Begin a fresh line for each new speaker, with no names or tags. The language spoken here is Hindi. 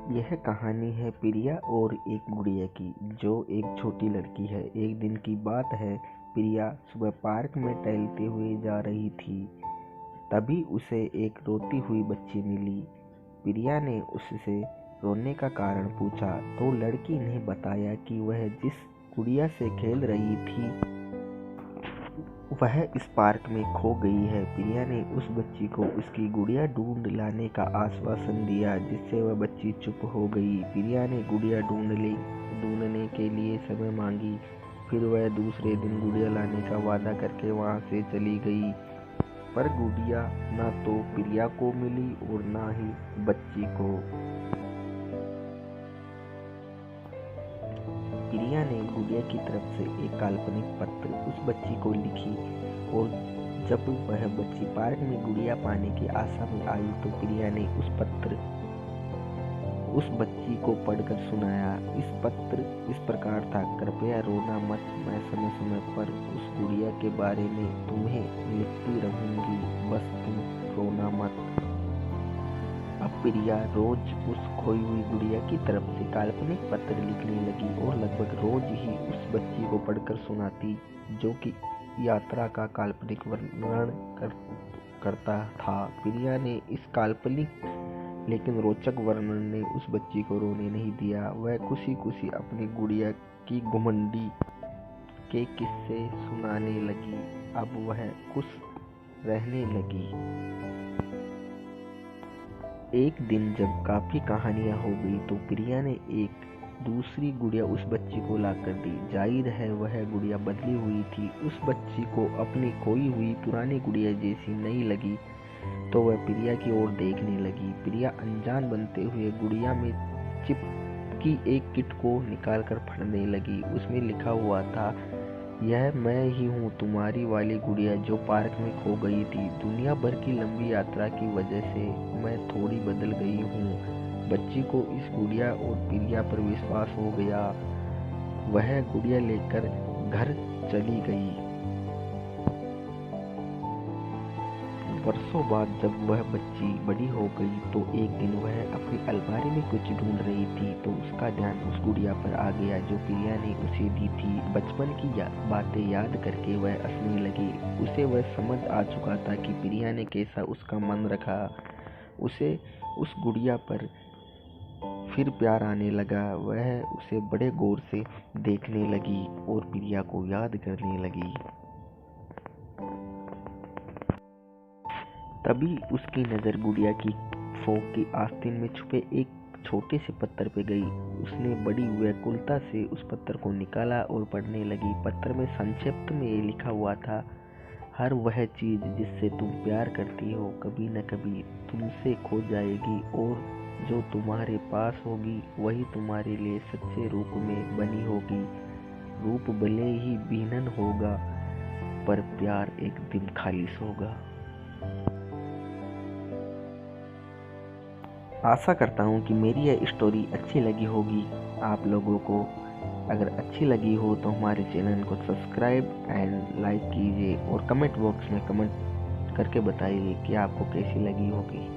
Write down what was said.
यह कहानी है प्रिया और एक गुड़िया की, जो एक छोटी लड़की है। एक दिन की बात है, प्रिया सुबह पार्क में टहलते हुए जा रही थी। तभी उसे एक रोती हुई बच्ची मिली। प्रिया ने उससे रोने का कारण पूछा तो लड़की ने बताया कि वह जिस गुड़िया से खेल रही थी वह इस पार्क में खो गई है। प्रिया ने उस बच्ची को उसकी गुड़िया ढूंढ लाने का आश्वासन दिया, जिससे वह बच्ची चुप हो गई। प्रिया ने गुड़िया ढूंढने के लिए समय मांगी। फिर वह दूसरे दिन गुड़िया लाने का वादा करके वहां से चली गई। पर गुड़िया ना तो प्रिया को मिली और ना ही बच्ची को। प्रिया ने गुड़िया की तरफ से एक काल्पनिक पत्र उस बच्ची को लिखी और जब वह बच्ची पार्क में गुड़िया पाने की आशा में आई तो प्रिया ने उस बच्ची को पढ़कर सुनाया। इस पत्र इस प्रकार था, कृपया रोना मत, मैं समय समय पर उस गुड़िया के बारे में तुम्हें लिखती रहूंगी, बस तुम रोना मत। अब प्रिया रोज उस खोई हुई गुड़िया की तरफ से काल्पनिक पत्र लिखने लगी और लगभग रोज ही उस बच्ची को पढ़कर सुनाती, जो कि यात्रा का काल्पनिक वर्णन करता था। प्रिया ने इस काल्पनिक लेकिन रोचक वर्णन ने उस बच्ची को रोने नहीं दिया। वह खुशी खुशी अपनी गुड़िया की घुमंडी के किस्से सुनाने लगी। अब वह खुश रहने लगी। एक दिन जब काफी कहानियां हो गई तो प्रिया ने एक दूसरी गुड़िया उस बच्ची को लाकर दी। जाहिर है वह गुड़िया बदली हुई थी। उस बच्ची को अपनी खोई हुई पुरानी गुड़िया जैसी नहीं लगी तो वह प्रिया की ओर देखने लगी। प्रिया अनजान बनते हुए गुड़िया में चिपकी एक किट को निकालकर पढ़ने लगी। उसमें लिखा हुआ था, यह मैं ही हूँ, तुम्हारी वाली गुड़िया जो पार्क में खो गई थी। दुनिया भर की लंबी यात्रा की वजह से मैं थोड़ी बदल गई हूँ। बच्ची को इस गुड़िया और प्रिया पर विश्वास हो गया। वह गुड़िया लेकर घर चली गई। वर्षों बाद जब वह बच्ची बड़ी हो गई तो एक दिन वह अपनी अलमारी में कुछ ढूंढ रही थी तो उसका ध्यान उस गुड़िया पर आ गया जो प्रिया ने उसे दी थी। बचपन की बातें याद करके वह हंसने लगी। उसे वह समझ आ चुका था कि प्रिया ने कैसा उसका मन रखा। उसे उस गुड़िया पर फिर प्यार आने लगा। वह उसे बड़े गौर से देखने लगी और प्रिया को याद करने लगी। तभी उसकी नज़र गुड़िया की फोक की आस्तीन में छुपे एक छोटे से पत्थर पे गई। उसने बड़ी व्याकुलता से उस पत्थर को निकाला और पढ़ने लगी। पत्थर में संक्षिप्त में ये लिखा हुआ था, हर वह चीज़ जिससे तुम प्यार करती हो कभी न कभी तुमसे खो जाएगी और जो तुम्हारे पास होगी वही तुम्हारे लिए सच्चे रूप में बनी होगी। रूप भले ही भिन्न होगा पर प्यार एक दिन खालिश होगा। आशा करता हूँ कि मेरी यह स्टोरी अच्छी लगी होगी आप लोगों को। अगर अच्छी लगी हो तो हमारे चैनल को सब्सक्राइब एंड लाइक कीजिए और कमेंट बॉक्स में कमेंट करके बताइए कि आपको कैसी लगी होगी।